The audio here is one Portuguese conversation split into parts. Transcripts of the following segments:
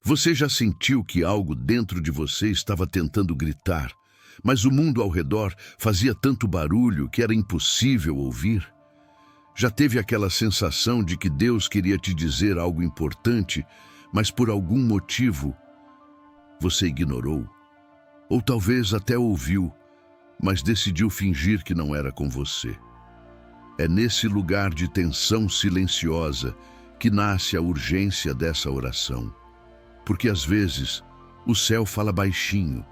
Você já sentiu que algo dentro de você estava tentando gritar, mas o mundo ao redor fazia tanto barulho que era impossível ouvir? Já teve aquela sensação de que Deus queria te dizer algo importante, mas por algum motivo você ignorou? Ou talvez até ouviu, mas decidiu fingir que não era com você. É nesse lugar de tensão silenciosa que nasce a urgência dessa oração. Porque às vezes o céu fala baixinho,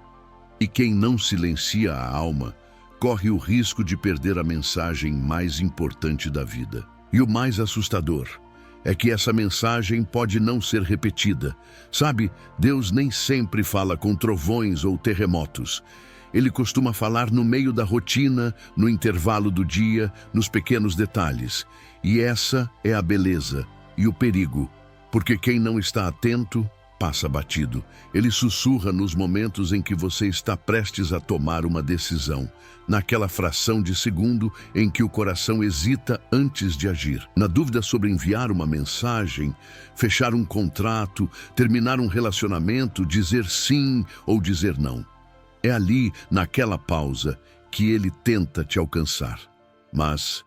e quem não silencia a alma corre o risco de perder a mensagem mais importante da vida. E o mais assustador é que essa mensagem pode não ser repetida. Sabe, Deus nem sempre fala com trovões ou terremotos. Ele costuma falar no meio da rotina, no intervalo do dia, nos pequenos detalhes. E essa é a beleza e o perigo, porque quem não está atento passa batido. Ele sussurra nos momentos em que você está prestes a tomar uma decisão, naquela fração de segundo em que o coração hesita antes de agir. Na dúvida sobre enviar uma mensagem, fechar um contrato, terminar um relacionamento, dizer sim ou dizer não. É ali, naquela pausa, que ele tenta te alcançar. Mas,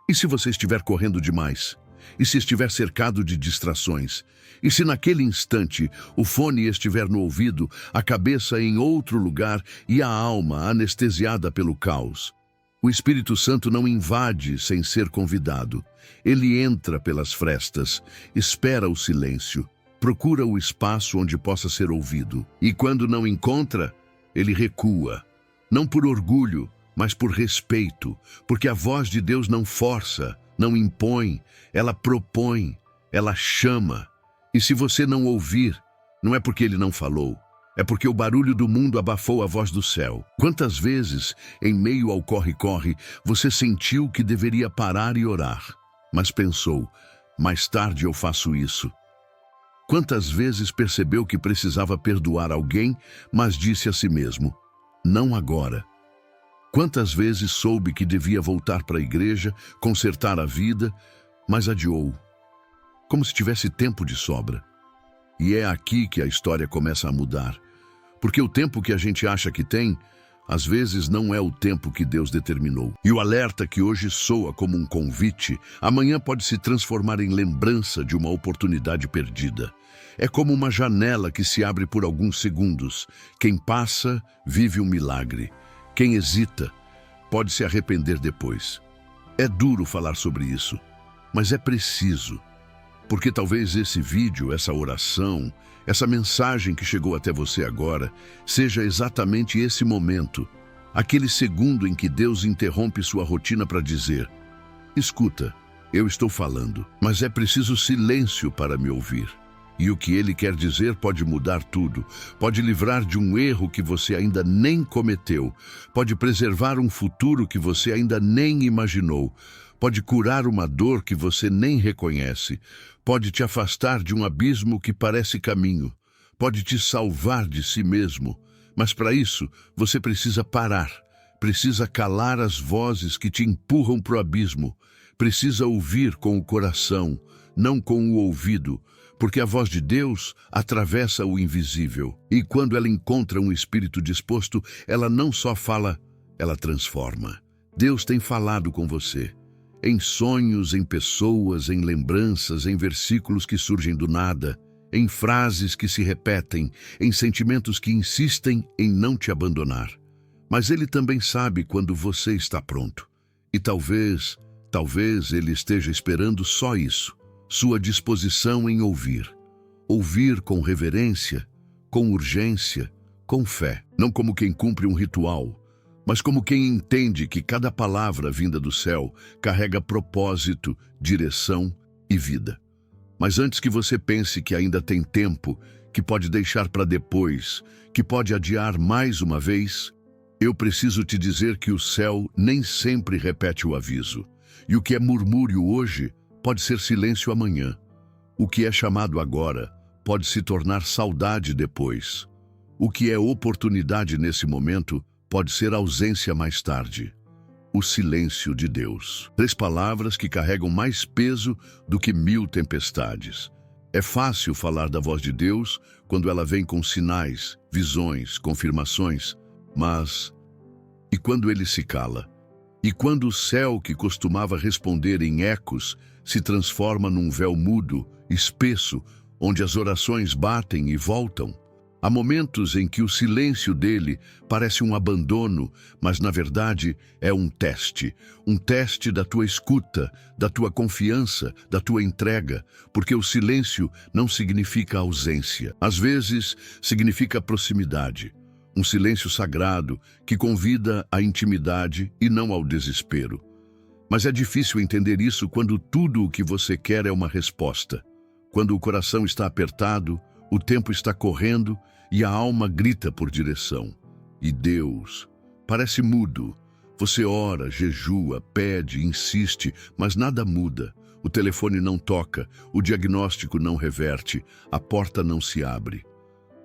e se você estiver correndo demais? E se estiver cercado de distrações? E se naquele instante o fone estiver no ouvido, a cabeça em outro lugar e a alma anestesiada pelo caos? O Espírito Santo não invade sem ser convidado. Ele entra pelas frestas, espera o silêncio, procura o espaço onde possa ser ouvido. E quando não encontra, ele recua, não por orgulho, mas por respeito, porque a voz de Deus não força, não impõe, ela propõe, ela chama. E se você não ouvir, não é porque ele não falou, é porque o barulho do mundo abafou a voz do céu. Quantas vezes, em meio ao corre-corre, você sentiu que deveria parar e orar, mas pensou, mais tarde eu faço isso. Quantas vezes percebeu que precisava perdoar alguém, mas disse a si mesmo, não agora. Quantas vezes soube que devia voltar para a igreja, consertar a vida, mas adiou, como se tivesse tempo de sobra. E é aqui que a história começa a mudar, porque o tempo que a gente acha que tem, às vezes não é o tempo que Deus determinou. E o alerta que hoje soa como um convite, amanhã pode se transformar em lembrança de uma oportunidade perdida. É como uma janela que se abre por alguns segundos. Quem passa, vive um milagre. Quem hesita, pode se arrepender depois. É duro falar sobre isso, mas é preciso. Porque talvez esse vídeo, essa oração, essa mensagem que chegou até você agora, seja exatamente esse momento, aquele segundo em que Deus interrompe sua rotina para dizer, escuta, eu estou falando, mas é preciso silêncio para me ouvir. E o que ele quer dizer pode mudar tudo, pode livrar de um erro que você ainda nem cometeu, pode preservar um futuro que você ainda nem imaginou, pode curar uma dor que você nem reconhece, pode te afastar de um abismo que parece caminho, pode te salvar de si mesmo. Mas para isso, você precisa parar, precisa calar as vozes que te empurram para o abismo, precisa ouvir com o coração, não com o ouvido, porque a voz de Deus atravessa o invisível. E quando ela encontra um espírito disposto, ela não só fala, ela transforma. Deus tem falado com você. Em sonhos, em pessoas, em lembranças, em versículos que surgem do nada, em frases que se repetem, em sentimentos que insistem em não te abandonar. Mas Ele também sabe quando você está pronto. E talvez Ele esteja esperando só isso. Sua disposição em ouvir. Ouvir com reverência, com urgência, com fé. Não como quem cumpre um ritual, mas como quem entende que cada palavra vinda do céu carrega propósito, direção e vida. Mas antes que você pense que ainda tem tempo, que pode deixar para depois, que pode adiar mais uma vez, eu preciso te dizer que o céu nem sempre repete o aviso. E o que é murmúrio hoje pode ser silêncio amanhã. O que é chamado agora pode se tornar saudade depois. O que é oportunidade nesse momento pode ser ausência mais tarde. O silêncio de Deus. 3 palavras que carregam mais peso do que 1000 tempestades. É fácil falar da voz de Deus quando ela vem com sinais, visões, confirmações, mas e quando ele se cala? E quando o céu, que costumava responder em ecos, se transforma num véu mudo, espesso, onde as orações batem e voltam? Há momentos em que o silêncio dele parece um abandono, mas na verdade é um teste da tua escuta, da tua confiança, da tua entrega, porque o silêncio não significa ausência. Às vezes significa proximidade, um silêncio sagrado que convida à intimidade e não ao desespero. Mas é difícil entender isso quando tudo o que você quer é uma resposta. Quando o coração está apertado, o tempo está correndo e a alma grita por direção. E Deus parece mudo. Você ora, jejua, pede, insiste, mas nada muda. O telefone não toca, o diagnóstico não reverte, a porta não se abre.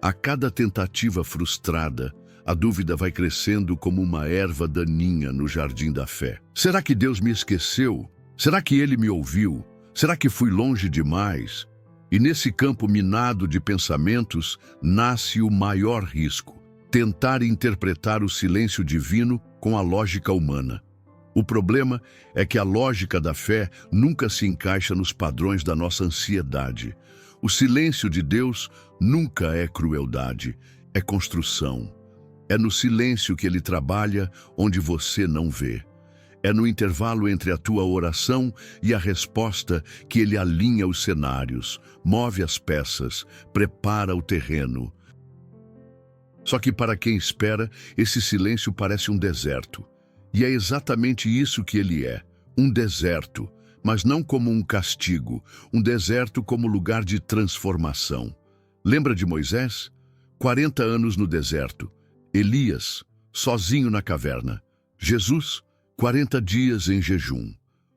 A cada tentativa frustrada, a dúvida vai crescendo como uma erva daninha no jardim da fé. Será que Deus me esqueceu? Será que Ele me ouviu? Será que fui longe demais? E nesse campo minado de pensamentos nasce o maior risco: tentar interpretar o silêncio divino com a lógica humana. O problema é que a lógica da fé nunca se encaixa nos padrões da nossa ansiedade. O silêncio de Deus nunca é crueldade, é construção. É no silêncio que Ele trabalha onde você não vê. É no intervalo entre a tua oração e a resposta que Ele alinha os cenários, move as peças, prepara o terreno. Só que para quem espera, esse silêncio parece um deserto. E é exatamente isso que ele é, um deserto, mas não como um castigo, um deserto como lugar de transformação. Lembra de Moisés? 40 anos no deserto. Elias, sozinho na caverna. Jesus, 40 dias em jejum.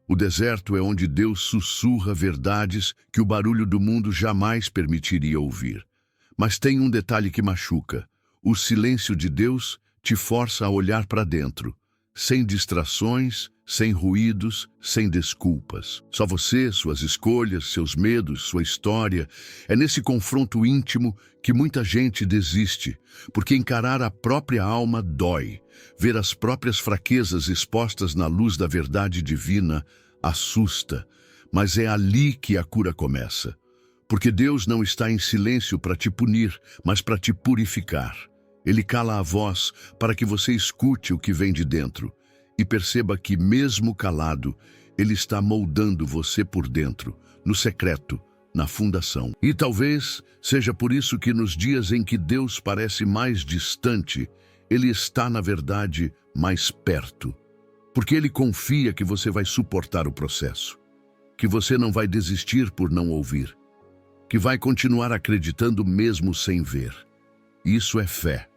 O deserto é onde Deus sussurra verdades que o barulho do mundo jamais permitiria ouvir. Mas tem um detalhe que machuca. O silêncio de Deus te força a olhar para dentro, sem distrações, sem ruídos, sem desculpas. Só você, suas escolhas, seus medos, sua história. É nesse confronto íntimo que muita gente desiste, porque encarar a própria alma dói. Ver as próprias fraquezas expostas na luz da verdade divina assusta, mas é ali que a cura começa. Porque Deus não está em silêncio para te punir, mas para te purificar. Ele cala a voz para que você escute o que vem de dentro e perceba que, mesmo calado, Ele está moldando você por dentro, no secreto, na fundação. E talvez seja por isso que nos dias em que Deus parece mais distante, Ele está, na verdade, mais perto. Porque Ele confia que você vai suportar o processo, que você não vai desistir por não ouvir, que vai continuar acreditando mesmo sem ver. Isso é fé.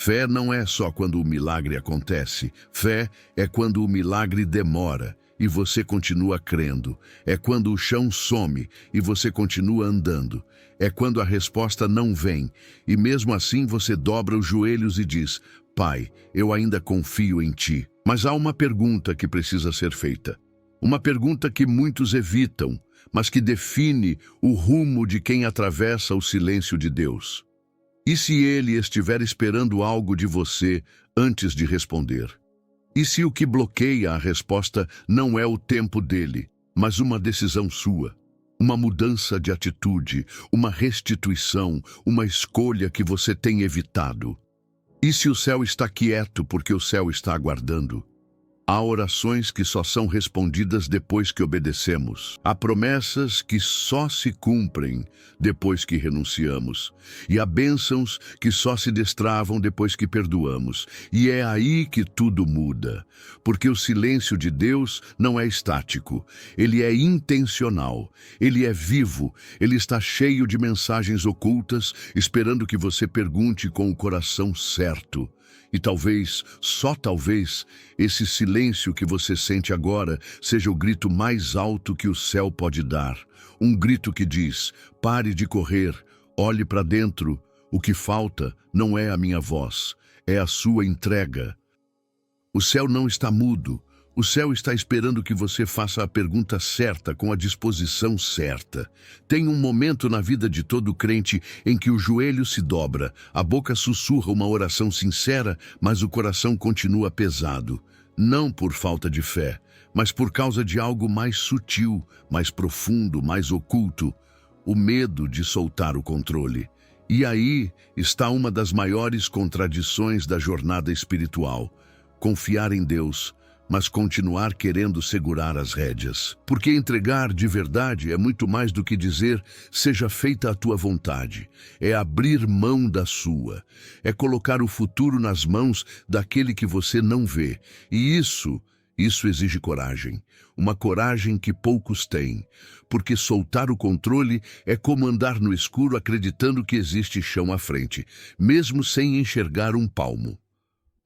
Fé não é só quando o milagre acontece. Fé é quando o milagre demora e você continua crendo. É quando o chão some e você continua andando. É quando a resposta não vem e mesmo assim você dobra os joelhos e diz: Pai, eu ainda confio em Ti. Mas há uma pergunta que precisa ser feita. Uma pergunta que muitos evitam, mas que define o rumo de quem atravessa o silêncio de Deus. E se Ele estiver esperando algo de você antes de responder? E se o que bloqueia a resposta não é o tempo dele, mas uma decisão sua? Uma mudança de atitude, uma restituição, uma escolha que você tem evitado? E se o céu está quieto porque o céu está aguardando? Há orações que só são respondidas depois que obedecemos. Há promessas que só se cumprem depois que renunciamos. E há bênçãos que só se destravam depois que perdoamos. E é aí que tudo muda. Porque o silêncio de Deus não é estático. Ele é intencional. Ele é vivo. Ele está cheio de mensagens ocultas, esperando que você pergunte com o coração certo. E talvez, só talvez, esse silêncio que você sente agora seja o grito mais alto que o céu pode dar. Um grito que diz: pare de correr, olhe para dentro. O que falta não é a minha voz, é a sua entrega. O céu não está mudo, O céu está esperando que você faça a pergunta certa com a disposição certa. Tem um momento na vida de todo crente em que o joelho se dobra, a boca sussurra uma oração sincera, mas o coração continua pesado. Não por falta de fé, mas por causa de algo mais sutil, mais profundo, mais oculto: o medo de soltar o controle. E aí está uma das maiores contradições da jornada espiritual: confiar em Deus, mas continuar querendo segurar as rédeas. Porque entregar de verdade é muito mais do que dizer seja feita a tua vontade. É abrir mão da sua. É colocar o futuro nas mãos daquele que você não vê. E isso exige coragem. Uma coragem que poucos têm. Porque soltar o controle é como andar no escuro acreditando que existe chão à frente, mesmo sem enxergar um palmo.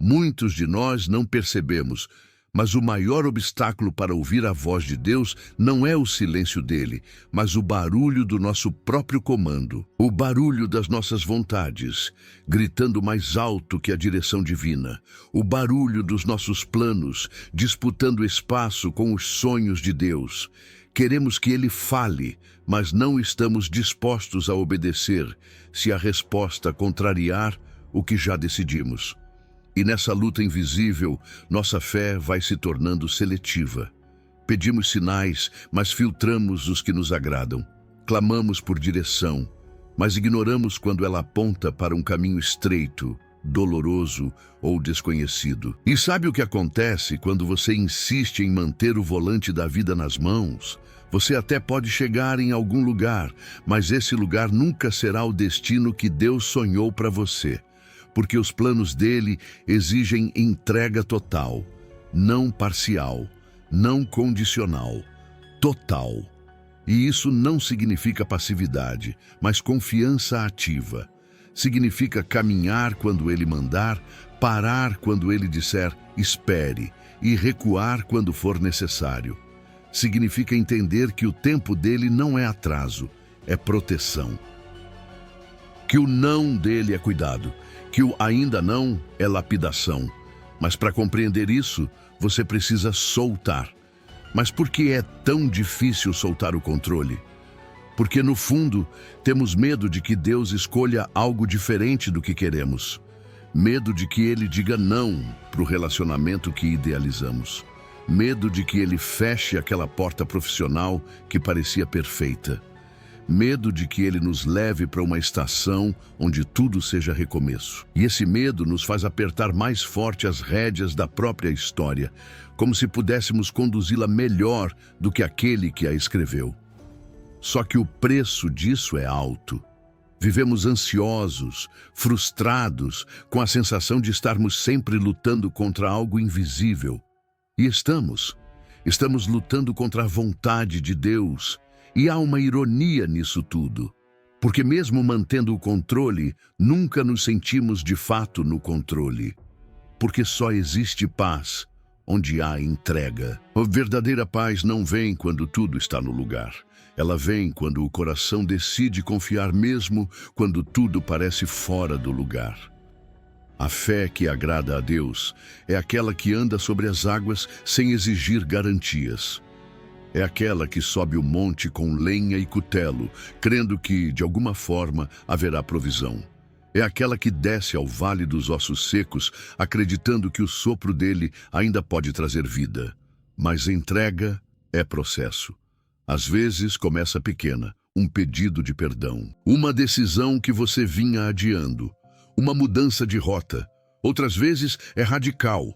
Muitos de nós não percebemos, mas o maior obstáculo para ouvir a voz de Deus não é o silêncio dele, mas o barulho do nosso próprio comando. O barulho das nossas vontades, gritando mais alto que a direção divina. O barulho dos nossos planos, disputando espaço com os sonhos de Deus. Queremos que ele fale, mas não estamos dispostos a obedecer se a resposta contrariar o que já decidimos. E nessa luta invisível, nossa fé vai se tornando seletiva. Pedimos sinais, mas filtramos os que nos agradam. Clamamos por direção, mas ignoramos quando ela aponta para um caminho estreito, doloroso ou desconhecido. E sabe o que acontece quando você insiste em manter o volante da vida nas mãos? Você até pode chegar em algum lugar, mas esse lugar nunca será o destino que Deus sonhou para você. Porque os planos dele exigem entrega total, não parcial, não condicional, total. E isso não significa passividade, mas confiança ativa. Significa caminhar quando ele mandar, parar quando ele disser espere e recuar quando for necessário. Significa entender que o tempo dele não é atraso, é proteção. Que o não dele é cuidado, que o ainda não é lapidação. Mas para compreender isso, você precisa soltar. Mas por que é tão difícil soltar o controle? Porque no fundo, temos medo de que Deus escolha algo diferente do que queremos. Medo de que ele diga não para o relacionamento que idealizamos. Medo de que ele feche aquela porta profissional que parecia perfeita. Medo de que ele nos leve para uma estação onde tudo seja recomeço. E esse medo nos faz apertar mais forte as rédeas da própria história, como se pudéssemos conduzi-la melhor do que aquele que a escreveu. Só que o preço disso é alto. Vivemos ansiosos, frustrados, com a sensação de estarmos sempre lutando contra algo invisível. E estamos lutando contra a vontade de Deus. E há uma ironia nisso tudo, porque mesmo mantendo o controle, nunca nos sentimos de fato no controle. Porque só existe paz onde há entrega. A verdadeira paz não vem quando tudo está no lugar. Ela vem quando o coração decide confiar mesmo quando tudo parece fora do lugar. A fé que agrada a Deus é aquela que anda sobre as águas sem exigir garantias. É aquela que sobe o monte com lenha e cutelo, crendo que, de alguma forma, haverá provisão. É aquela que desce ao vale dos ossos secos, acreditando que o sopro dele ainda pode trazer vida. Mas entrega é processo. Às vezes começa pequena, um pedido de perdão. Uma decisão que você vinha adiando. Uma mudança de rota. Outras vezes é radical.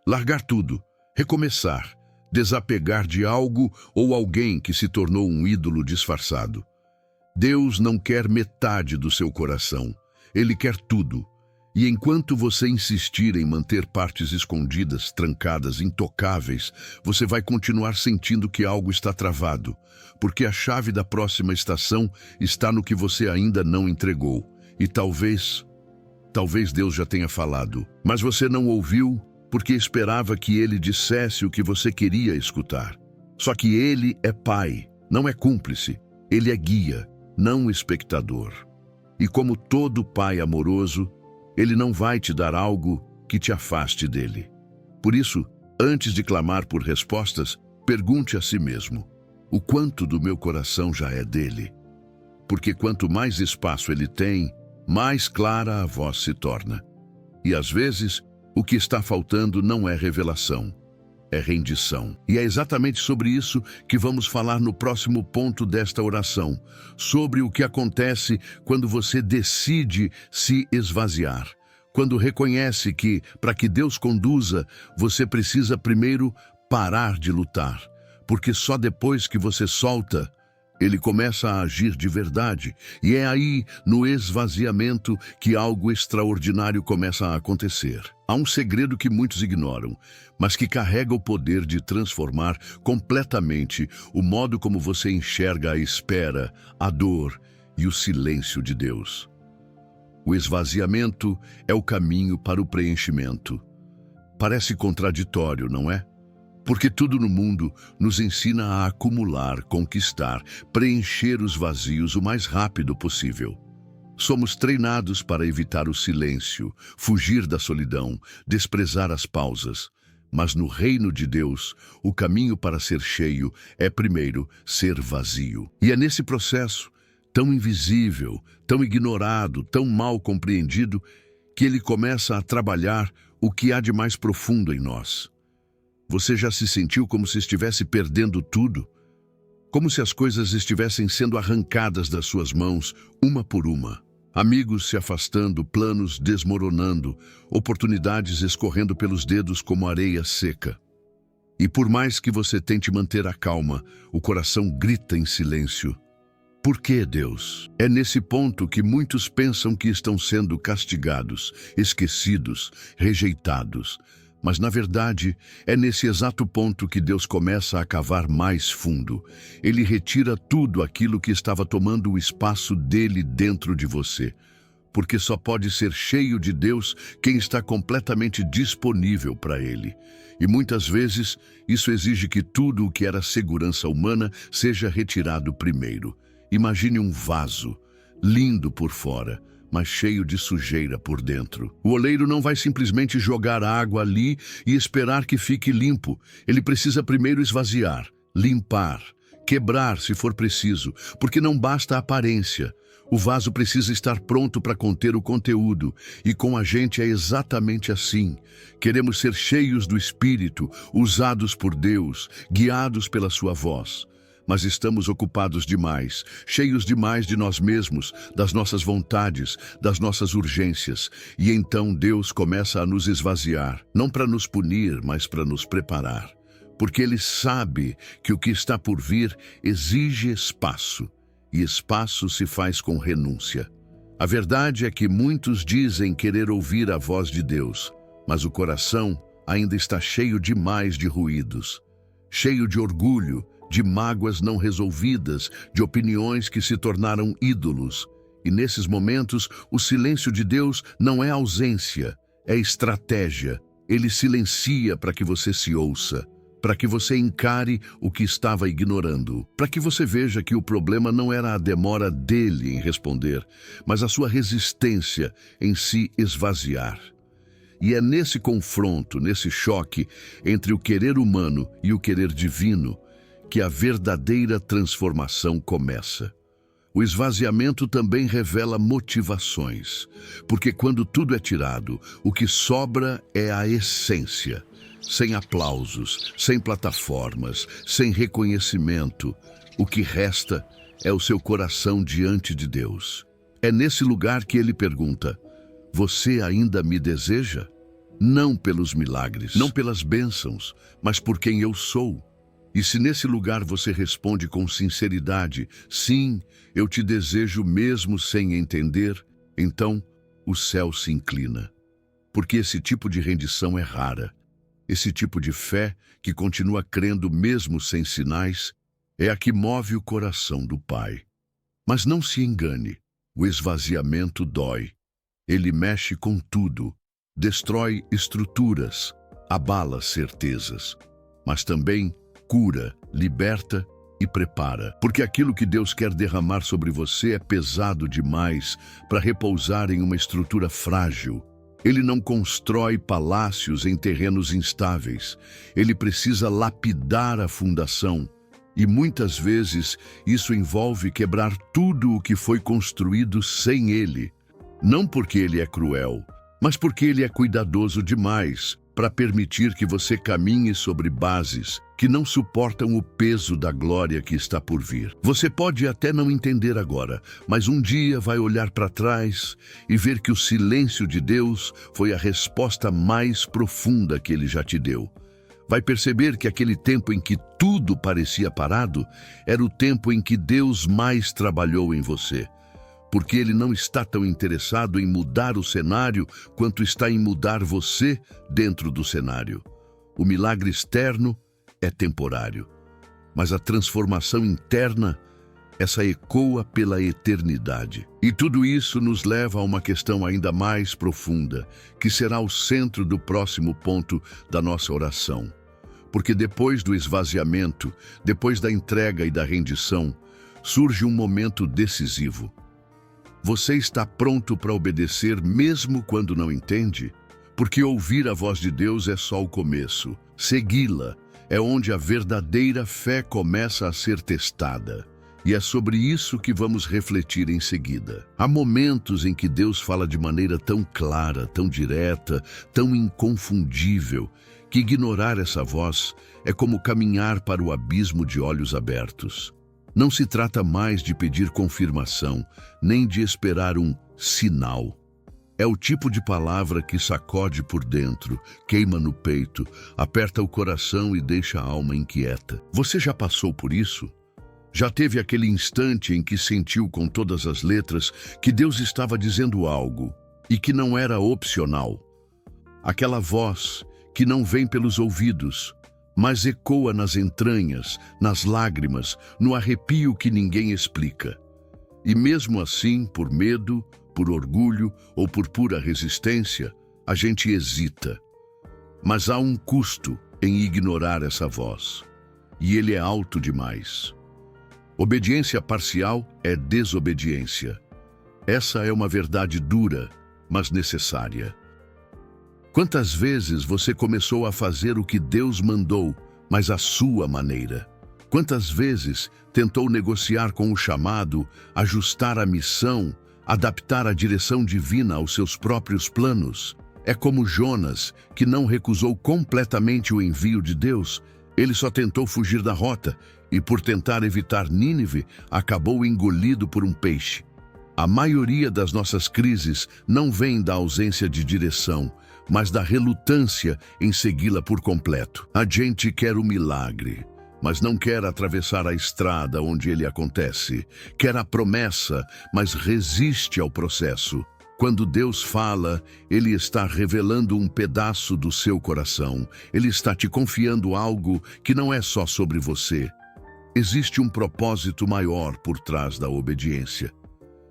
Largar tudo, recomeçar. Desapegar de algo ou alguém que se tornou um ídolo disfarçado. Deus não quer metade do seu coração. Ele quer tudo. E enquanto você insistir em manter partes escondidas, trancadas, intocáveis, você vai continuar sentindo que algo está travado, porque a chave da próxima estação está no que você ainda não entregou. E talvez Deus já tenha falado, mas você não ouviu, porque esperava que ele dissesse o que você queria escutar. Só que ele é pai, não é cúmplice. Ele é guia, não espectador. E como todo pai amoroso, ele não vai te dar algo que te afaste dele. Por isso, Antes de clamar por respostas, pergunte a si mesmo: o quanto do meu coração já é dele? Porque quanto mais espaço ele tem, mais clara a voz se torna. E às vezes, o que está faltando não é revelação, é rendição. E é exatamente sobre isso que vamos falar no próximo ponto desta oração, sobre o que acontece quando você decide se esvaziar. Quando reconhece que, para que Deus conduza, você precisa primeiro parar de lutar, porque só depois que você solta, ele começa a agir de verdade. E é aí, no esvaziamento, que algo extraordinário começa a acontecer. Há um segredo que muitos ignoram, mas que carrega o poder de transformar completamente o modo como você enxerga a espera, a dor e o silêncio de Deus. O esvaziamento é o caminho para o preenchimento. Parece contraditório, não é? Porque tudo no mundo nos ensina a acumular, conquistar, preencher os vazios o mais rápido possível. Somos treinados para evitar o silêncio, fugir da solidão, desprezar as pausas. Mas no reino de Deus, o caminho para ser cheio é primeiro ser vazio. E é nesse processo, tão invisível, tão ignorado, tão mal compreendido, que ele começa a trabalhar o que há de mais profundo em nós. Você já se sentiu como se estivesse perdendo tudo? Como se as coisas estivessem sendo arrancadas das suas mãos, uma por uma. Amigos se afastando, planos desmoronando, oportunidades escorrendo pelos dedos como areia seca. E por mais que você tente manter a calma, o coração grita em silêncio. Por que, Deus? É nesse ponto que muitos pensam que estão sendo castigados, esquecidos, rejeitados. Mas, na verdade, é nesse exato ponto que Deus começa a cavar mais fundo. Ele retira tudo aquilo que estava tomando o espaço dele dentro de você. Porque só pode ser cheio de Deus quem está completamente disponível para ele. E muitas vezes, isso exige que tudo o que era segurança humana seja retirado primeiro. Imagine um vaso, lindo por fora, mas cheio de sujeira por dentro. O oleiro não vai simplesmente jogar água ali e esperar que fique limpo. Ele precisa primeiro esvaziar, limpar, quebrar se for preciso, porque não basta a aparência. O vaso precisa estar pronto para conter o conteúdo, e com a gente é exatamente assim. Queremos ser cheios do Espírito, usados por Deus, guiados pela sua voz. Mas estamos ocupados demais, cheios demais de nós mesmos, das nossas vontades, das nossas urgências. E então Deus começa a nos esvaziar, não para nos punir, mas para nos preparar. Porque Ele sabe que o que está por vir exige espaço, e espaço se faz com renúncia. A verdade é que muitos dizem querer ouvir a voz de Deus, mas o coração ainda está cheio demais de ruídos, cheio de orgulho, de mágoas não resolvidas, de opiniões que se tornaram ídolos. E nesses momentos, o silêncio de Deus não é ausência, é estratégia. Ele silencia para que você se ouça, para que você encare o que estava ignorando, para que você veja que o problema não era a demora dele em responder, mas a sua resistência em se esvaziar. E é nesse confronto, nesse choque entre o querer humano e o querer divino, que a verdadeira transformação começa. O esvaziamento também revela motivações, porque quando tudo é tirado, o que sobra é a essência. Sem aplausos, sem plataformas, sem reconhecimento, o que resta é o seu coração diante de Deus. É nesse lugar que ele pergunta: você ainda me deseja? Não pelos milagres, não pelas bênçãos, mas por quem eu sou. E se nesse lugar você responde com sinceridade, sim, eu te desejo mesmo sem entender, então o céu se inclina. Porque esse tipo de rendição é rara. Esse tipo de fé, que continua crendo mesmo sem sinais, é a que move o coração do Pai. Mas não se engane, o esvaziamento dói. Ele mexe com tudo, destrói estruturas, abala certezas, mas também cura, liberta e prepara. Porque aquilo que Deus quer derramar sobre você é pesado demais para repousar em uma estrutura frágil. Ele não constrói palácios em terrenos instáveis. Ele precisa lapidar a fundação. E muitas vezes isso envolve quebrar tudo o que foi construído sem ele. Não porque ele é cruel, mas porque ele é cuidadoso demais para permitir que você caminhe sobre bases que não suportam o peso da glória que está por vir. Você pode até não entender agora, mas um dia vai olhar para trás e ver que o silêncio de Deus foi a resposta mais profunda que ele já te deu. Vai perceber que aquele tempo em que tudo parecia parado era o tempo em que Deus mais trabalhou em você. Porque ele não está tão interessado em mudar o cenário quanto está em mudar você dentro do cenário. O milagre externo é temporário, mas a transformação interna, essa ecoa pela eternidade. E tudo isso nos leva a uma questão ainda mais profunda, que será o centro do próximo ponto da nossa oração. Porque depois do esvaziamento, depois da entrega e da rendição, surge um momento decisivo. Você está pronto para obedecer mesmo quando não entende? Porque ouvir a voz de Deus é só o começo. Segui-la é onde a verdadeira fé começa a ser testada. E é sobre isso que vamos refletir em seguida. Há momentos em que Deus fala de maneira tão clara, tão direta, tão inconfundível, que ignorar essa voz é como caminhar para o abismo de olhos abertos. Não se trata mais de pedir confirmação, nem de esperar um sinal. É o tipo de palavra que sacode por dentro, queima no peito, aperta o coração e deixa a alma inquieta. Você já passou por isso? Já teve aquele instante em que sentiu com todas as letras que Deus estava dizendo algo e que não era opcional? Aquela voz que não vem pelos ouvidos, mas ecoa nas entranhas, nas lágrimas, no arrepio que ninguém explica. E mesmo assim, por medo, por orgulho ou por pura resistência, a gente hesita. Mas há um custo em ignorar essa voz, e ele é alto demais. Obediência parcial é desobediência. Essa é uma verdade dura, mas necessária. Quantas vezes você começou a fazer o que Deus mandou, mas à sua maneira? Quantas vezes tentou negociar com o chamado, ajustar a missão, adaptar a direção divina aos seus próprios planos? É como Jonas, que não recusou completamente o envio de Deus. Ele só tentou fugir da rota e, por tentar evitar Nínive, acabou engolido por um peixe. A maioria das nossas crises não vem da ausência de direção, mas da relutância em segui-la por completo. A gente quer o milagre, mas não quer atravessar a estrada onde ele acontece. Quer a promessa, mas resiste ao processo. Quando Deus fala, Ele está revelando um pedaço do seu coração. Ele está te confiando algo que não é só sobre você. Existe um propósito maior por trás da obediência.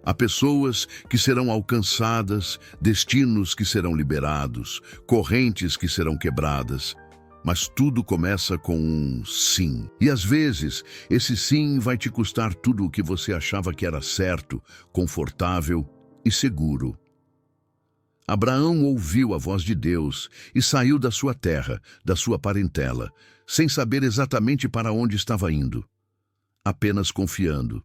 Há pessoas que serão alcançadas, destinos que serão liberados, correntes que serão quebradas. Mas tudo começa com um sim. E às vezes, esse sim vai te custar tudo o que você achava que era certo, confortável e seguro. Abraão ouviu a voz de Deus e saiu da sua terra, da sua parentela, sem saber exatamente para onde estava indo, apenas confiando.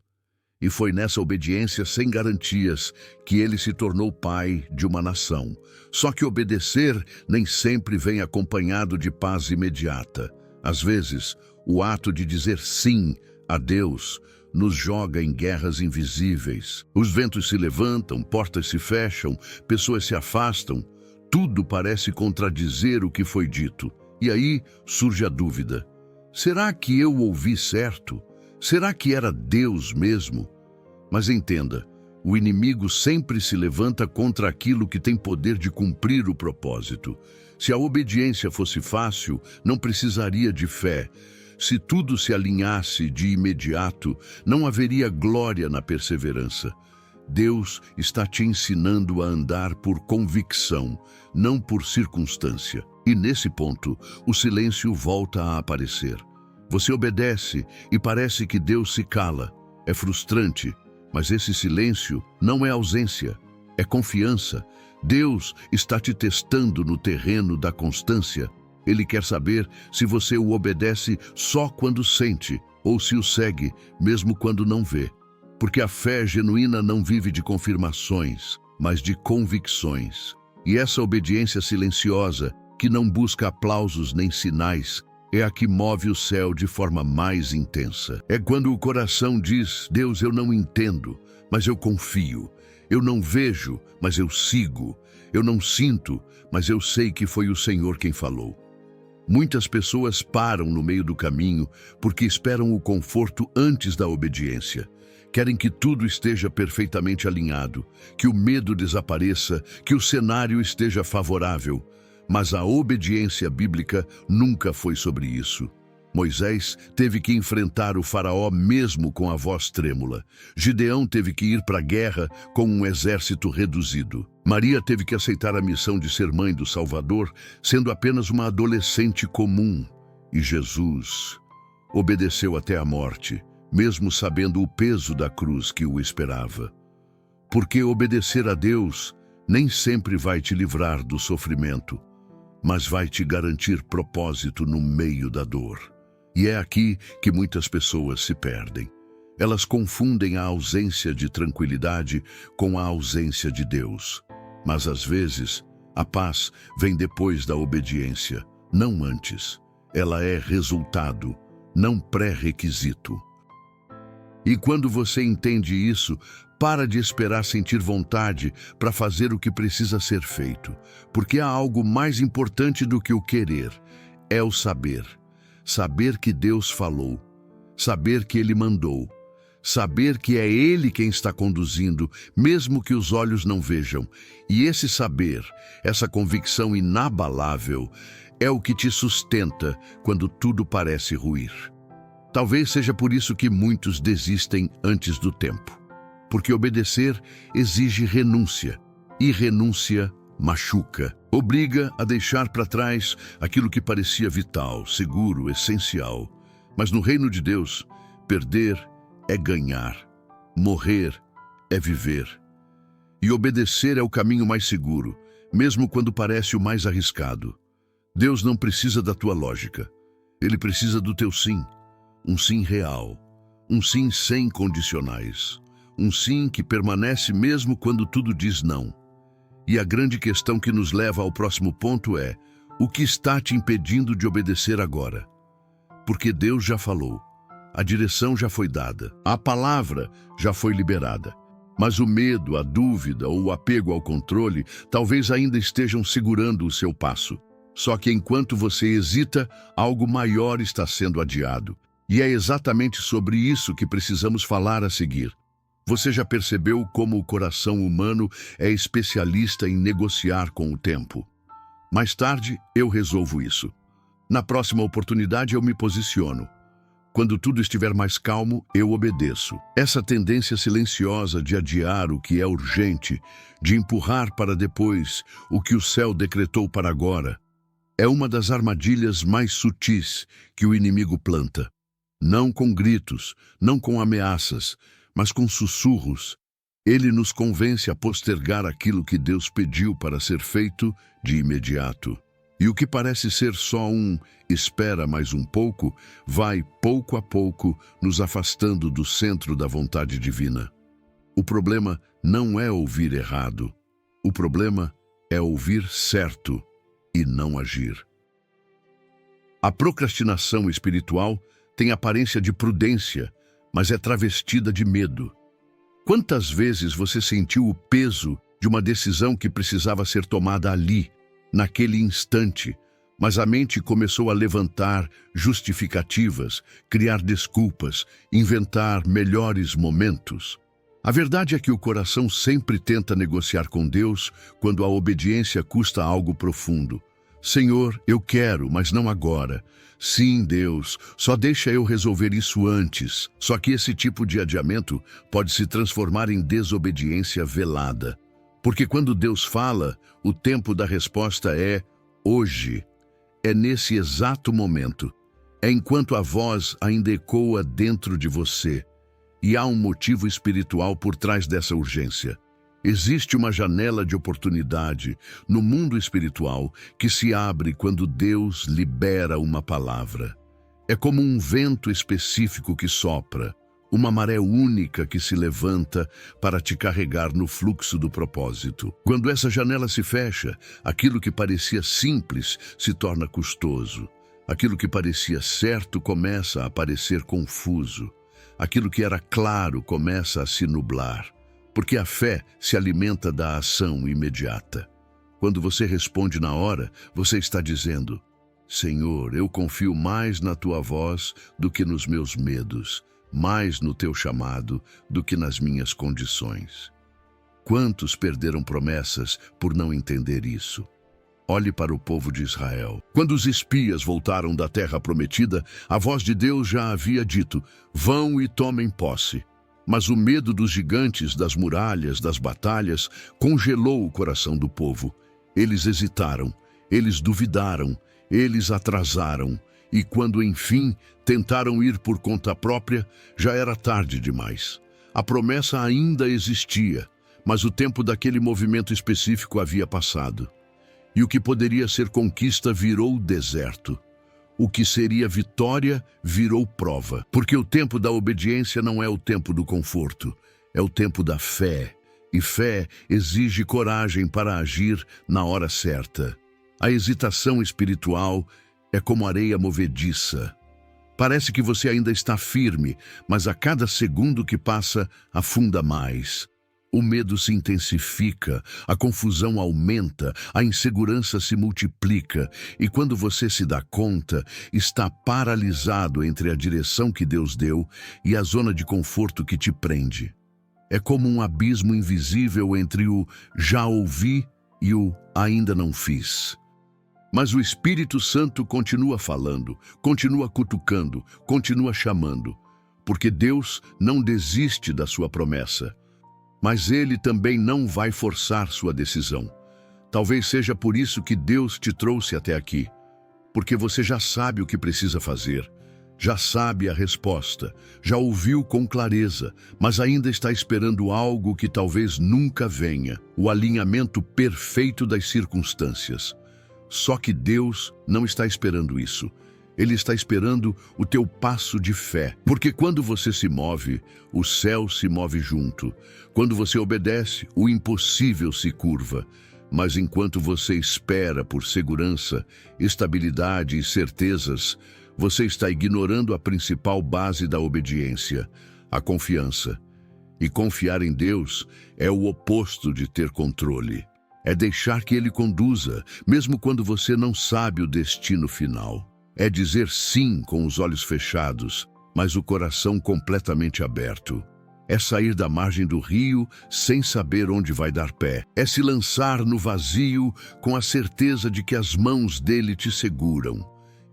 E foi nessa obediência sem garantias que ele se tornou pai de uma nação. Só que obedecer nem sempre vem acompanhado de paz imediata. Às vezes, o ato de dizer sim a Deus nos joga em guerras invisíveis. Os ventos se levantam, portas se fecham, pessoas se afastam. Tudo parece contradizer o que foi dito. E aí surge a dúvida. Será que eu ouvi certo? Será que era Deus mesmo? Mas entenda, o inimigo sempre se levanta contra aquilo que tem poder de cumprir o propósito. Se a obediência fosse fácil, não precisaria de fé. Se tudo se alinhasse de imediato, não haveria glória na perseverança. Deus está te ensinando a andar por convicção, não por circunstância. E nesse ponto, o silêncio volta a aparecer. Você obedece e parece que Deus se cala. É frustrante, mas esse silêncio não é ausência, é confiança. Deus está te testando no terreno da constância. Ele quer saber se você o obedece só quando sente, ou se o segue, mesmo quando não vê. Porque a fé genuína não vive de confirmações, mas de convicções. E essa obediência silenciosa, que não busca aplausos nem sinais, é a que move o céu de forma mais intensa. É quando o coração diz: Deus, eu não entendo, mas eu confio. Eu não vejo, mas eu sigo. Eu não sinto, mas eu sei que foi o Senhor quem falou. Muitas pessoas param no meio do caminho porque esperam o conforto antes da obediência. Querem que tudo esteja perfeitamente alinhado, que o medo desapareça, que o cenário esteja favorável. Mas a obediência bíblica nunca foi sobre isso. Moisés teve que enfrentar o faraó mesmo com a voz trêmula. Gideão teve que ir para a guerra com um exército reduzido. Maria teve que aceitar a missão de ser mãe do Salvador, sendo apenas uma adolescente comum. E Jesus obedeceu até a morte, mesmo sabendo o peso da cruz que o esperava. Porque obedecer a Deus nem sempre vai te livrar do sofrimento, mas vai te garantir propósito no meio da dor. E é aqui que muitas pessoas se perdem. Elas confundem a ausência de tranquilidade com a ausência de Deus. Mas às vezes, a paz vem depois da obediência, não antes. Ela é resultado, não pré-requisito. E quando você entende isso, para de esperar sentir vontade para fazer o que precisa ser feito, porque há algo mais importante do que o querer, é o saber. Saber que Deus falou, saber que Ele mandou, saber que é Ele quem está conduzindo, mesmo que os olhos não vejam. E esse saber, essa convicção inabalável, é o que te sustenta quando tudo parece ruir. Talvez seja por isso que muitos desistem antes do tempo. Porque obedecer exige renúncia, e renúncia machuca. Obriga a deixar para trás aquilo que parecia vital, seguro, essencial. Mas no reino de Deus, perder é ganhar, morrer é viver. E obedecer é o caminho mais seguro, mesmo quando parece o mais arriscado. Deus não precisa da tua lógica. Ele precisa do teu sim. Um sim real. Um sim sem condicionais. Um sim que permanece mesmo quando tudo diz não. E a grande questão que nos leva ao próximo ponto é: o que está te impedindo de obedecer agora? Porque Deus já falou, a direção já foi dada, a palavra já foi liberada. Mas o medo, a dúvida ou o apego ao controle talvez ainda estejam segurando o seu passo. Só que enquanto você hesita, algo maior está sendo adiado. E é exatamente sobre isso que precisamos falar a seguir. Você já percebeu como o coração humano é especialista em negociar com o tempo? Mais tarde, eu resolvo isso. Na próxima oportunidade, eu me posiciono. Quando tudo estiver mais calmo, eu obedeço. Essa tendência silenciosa de adiar o que é urgente, de empurrar para depois o que o céu decretou para agora, é uma das armadilhas mais sutis que o inimigo planta. Não com gritos, não com ameaças, mas com sussurros. Ele nos convence a postergar aquilo que Deus pediu para ser feito de imediato. E o que parece ser só espera mais um pouco, vai pouco a pouco nos afastando do centro da vontade divina. O problema não é ouvir errado. O problema é ouvir certo e não agir. A procrastinação espiritual tem aparência de prudência, mas é travestida de medo. Quantas vezes você sentiu o peso de uma decisão que precisava ser tomada ali, naquele instante, mas a mente começou a levantar justificativas, criar desculpas, inventar melhores momentos? A verdade é que o coração sempre tenta negociar com Deus quando a obediência custa algo profundo. Senhor, eu quero, mas não agora. Sim, Deus, só deixa eu resolver isso antes. Só que esse tipo de adiamento pode se transformar em desobediência velada. Porque quando Deus fala, o tempo da resposta é hoje. É nesse exato momento. É enquanto a voz ainda ecoa dentro de você. E há um motivo espiritual por trás dessa urgência. Existe uma janela de oportunidade no mundo espiritual que se abre quando Deus libera uma palavra. É como um vento específico que sopra, uma maré única que se levanta para te carregar no fluxo do propósito. Quando essa janela se fecha, aquilo que parecia simples se torna custoso. Aquilo que parecia certo começa a parecer confuso. Aquilo que era claro começa a se nublar. Porque a fé se alimenta da ação imediata. Quando você responde na hora, você está dizendo: Senhor, eu confio mais na tua voz do que nos meus medos, mais no teu chamado do que nas minhas condições. Quantos perderam promessas por não entender isso? Olhe para o povo de Israel. Quando os espias voltaram da terra prometida, a voz de Deus já havia dito: vão e tomem posse. Mas o medo dos gigantes, das muralhas, das batalhas, congelou o coração do povo. Eles hesitaram, eles duvidaram, eles atrasaram, e quando, enfim, tentaram ir por conta própria, já era tarde demais. A promessa ainda existia, mas o tempo daquele movimento específico havia passado. E o que poderia ser conquista virou deserto. O que seria vitória virou prova, porque o tempo da obediência não é o tempo do conforto, é o tempo da fé. E fé exige coragem para agir na hora certa. A hesitação espiritual é como areia movediça. Parece que você ainda está firme, mas a cada segundo que passa, afunda mais. O medo se intensifica, a confusão aumenta, a insegurança se multiplica e quando você se dá conta, está paralisado entre a direção que Deus deu e a zona de conforto que te prende. É como um abismo invisível entre o já ouvi e o ainda não fiz. Mas o Espírito Santo continua falando, continua cutucando, continua chamando, porque Deus não desiste da sua promessa. Mas Ele também não vai forçar sua decisão. Talvez seja por isso que Deus te trouxe até aqui. Porque você já sabe o que precisa fazer, já sabe a resposta, já ouviu com clareza, mas ainda está esperando algo que talvez nunca venha, o alinhamento perfeito das circunstâncias. Só que Deus não está esperando isso. Ele está esperando o teu passo de fé. Porque quando você se move, o céu se move junto. Quando você obedece, o impossível se curva. Mas enquanto você espera por segurança, estabilidade e certezas, você está ignorando a principal base da obediência, a confiança. E confiar em Deus é o oposto de ter controle. É deixar que Ele conduza, mesmo quando você não sabe o destino final. É dizer sim com os olhos fechados, mas o coração completamente aberto. É sair da margem do rio sem saber onde vai dar pé. É se lançar no vazio com a certeza de que as mãos dele te seguram.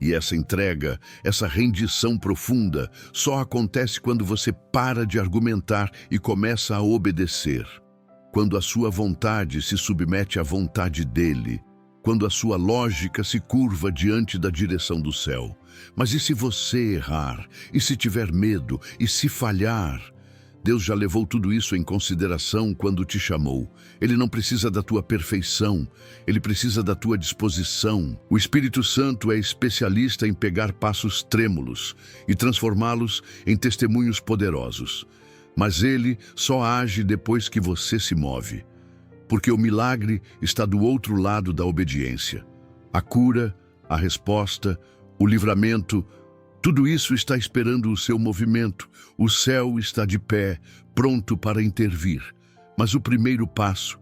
E essa entrega, essa rendição profunda, só acontece quando você para de argumentar e começa a obedecer. Quando a sua vontade se submete à vontade dele. Quando a sua lógica se curva diante da direção do céu. Mas e se você errar? E se tiver medo? E se falhar? Deus já levou tudo isso em consideração quando te chamou. Ele não precisa da tua perfeição, ele precisa da tua disposição. O Espírito Santo é especialista em pegar passos trêmulos e transformá-los em testemunhos poderosos. Mas ele só age depois que você se move. Porque o milagre está do outro lado da obediência. A cura, a resposta, o livramento, tudo isso está esperando o seu movimento. O céu está de pé, pronto para intervir. Mas o primeiro passo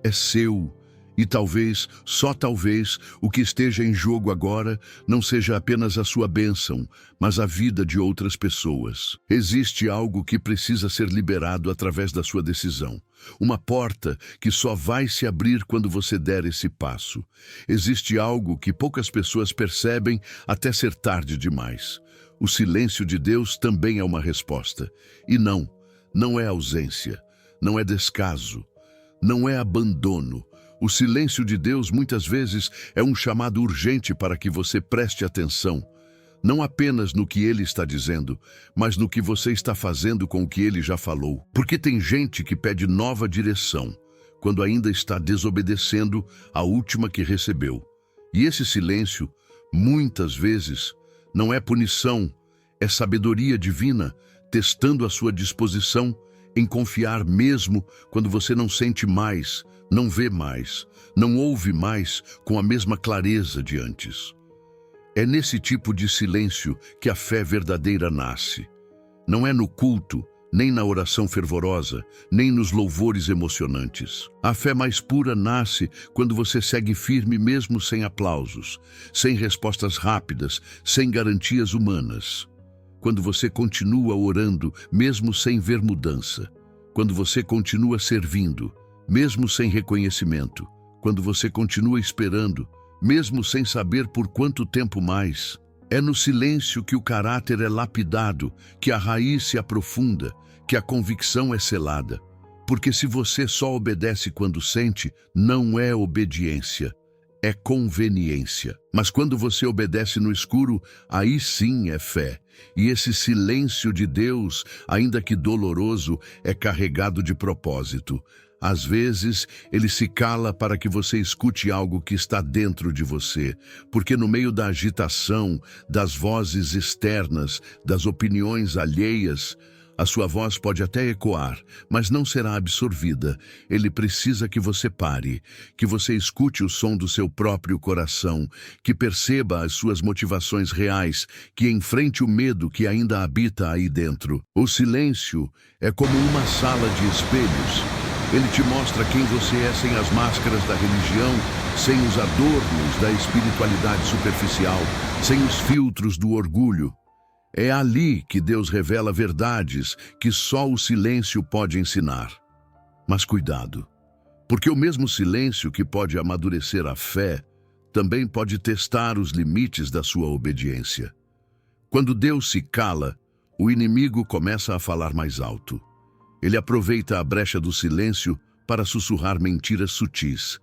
é seu. E talvez, só talvez, o que esteja em jogo agora não seja apenas a sua bênção, mas a vida de outras pessoas. Existe algo que precisa ser liberado através da sua decisão. Uma porta que só vai se abrir quando você der esse passo. Existe algo que poucas pessoas percebem até ser tarde demais. O silêncio de Deus também é uma resposta. E não é ausência, não é descaso, não é abandono. O silêncio de Deus muitas vezes é um chamado urgente para que você preste atenção, não apenas no que Ele está dizendo, mas no que você está fazendo com o que Ele já falou. Porque tem gente que pede nova direção, quando ainda está desobedecendo a última que recebeu. E esse silêncio, muitas vezes, não é punição, é sabedoria divina, testando a sua disposição em confiar mesmo quando você não sente mais, não vê mais, não ouve mais com a mesma clareza de antes. É nesse tipo de silêncio que a fé verdadeira nasce. Não é no culto, nem na oração fervorosa, nem nos louvores emocionantes. A fé mais pura nasce quando você segue firme mesmo sem aplausos, sem respostas rápidas, sem garantias humanas. Quando você continua orando, mesmo sem ver mudança. Quando você continua servindo, mesmo sem reconhecimento. Quando você continua esperando, mesmo sem saber por quanto tempo mais. É no silêncio que o caráter é lapidado, que a raiz se aprofunda, que a convicção é selada. Porque se você só obedece quando sente, não é obediência. É conveniência. Mas quando você obedece no escuro, aí sim é fé. E esse silêncio de Deus, ainda que doloroso, é carregado de propósito. Às vezes, ele se cala para que você escute algo que está dentro de você, porque no meio da agitação, das vozes externas, das opiniões alheias, a sua voz pode até ecoar, mas não será absorvida. Ele precisa que você pare, que você escute o som do seu próprio coração, que perceba as suas motivações reais, que enfrente o medo que ainda habita aí dentro. O silêncio é como uma sala de espelhos. Ele te mostra quem você é sem as máscaras da religião, sem os adornos da espiritualidade superficial, sem os filtros do orgulho. É ali que Deus revela verdades que só o silêncio pode ensinar. Mas cuidado, porque o mesmo silêncio que pode amadurecer a fé também pode testar os limites da sua obediência. Quando Deus se cala, o inimigo começa a falar mais alto. Ele aproveita a brecha do silêncio para sussurrar mentiras sutis.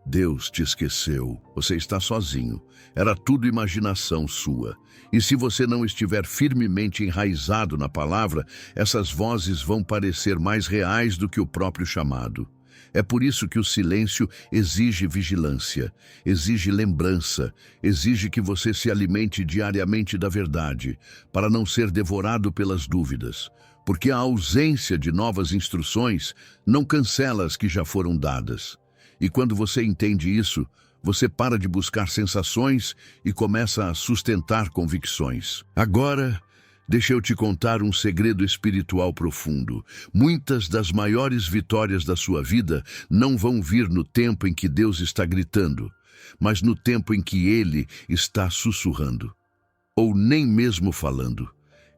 Deus te esqueceu, você está sozinho, era tudo imaginação sua. E se você não estiver firmemente enraizado na palavra, essas vozes vão parecer mais reais do que o próprio chamado. É por isso que o silêncio exige vigilância, exige lembrança, exige que você se alimente diariamente da verdade, para não ser devorado pelas dúvidas. Porque a ausência de novas instruções não cancela as que já foram dadas. E quando você entende isso, você para de buscar sensações e começa a sustentar convicções. Agora, deixa eu te contar um segredo espiritual profundo. Muitas das maiores vitórias da sua vida não vão vir no tempo em que Deus está gritando, mas no tempo em que Ele está sussurrando, ou nem mesmo falando.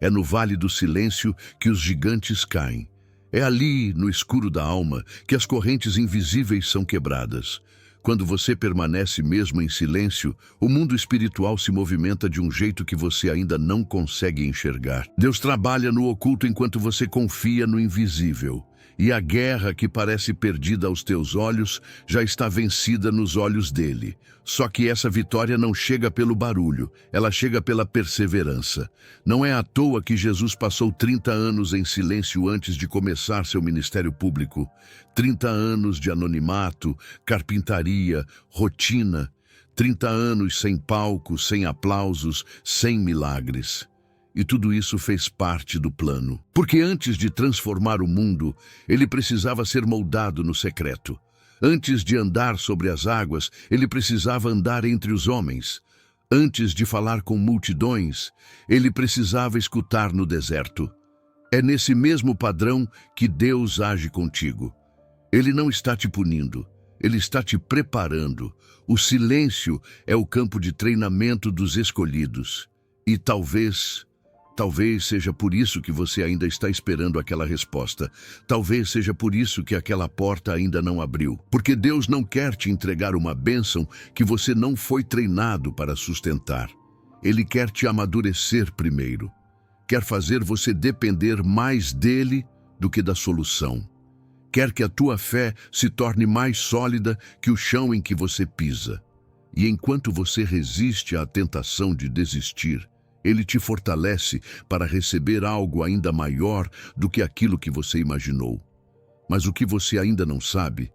É no vale do silêncio que os gigantes caem. É ali, no escuro da alma, que as correntes invisíveis são quebradas. Quando você permanece mesmo em silêncio, o mundo espiritual se movimenta de um jeito que você ainda não consegue enxergar. Deus trabalha no oculto enquanto você confia no invisível. E a guerra que parece perdida aos teus olhos já está vencida nos olhos dele. Só que essa vitória não chega pelo barulho, ela chega pela perseverança. Não é à toa que Jesus passou 30 anos em silêncio antes de começar seu ministério público. 30 anos de anonimato, carpintaria, rotina. 30 anos sem palco, sem aplausos, sem milagres. E tudo isso fez parte do plano. Porque antes de transformar o mundo, ele precisava ser moldado no secreto. Antes de andar sobre as águas, ele precisava andar entre os homens. Antes de falar com multidões, ele precisava escutar no deserto. É nesse mesmo padrão que Deus age contigo. Ele não está te punindo, ele está te preparando. O silêncio é o campo de treinamento dos escolhidos. E talvez seja por isso que você ainda está esperando aquela resposta. Talvez seja por isso que aquela porta ainda não abriu. Porque Deus não quer te entregar uma bênção que você não foi treinado para sustentar. Ele quer te amadurecer primeiro. Quer fazer você depender mais dele do que da solução. Quer que a tua fé se torne mais sólida que o chão em que você pisa. E enquanto você resiste à tentação de desistir, ele te fortalece para receber algo ainda maior do que aquilo que você imaginou. Mas o que você ainda não sabe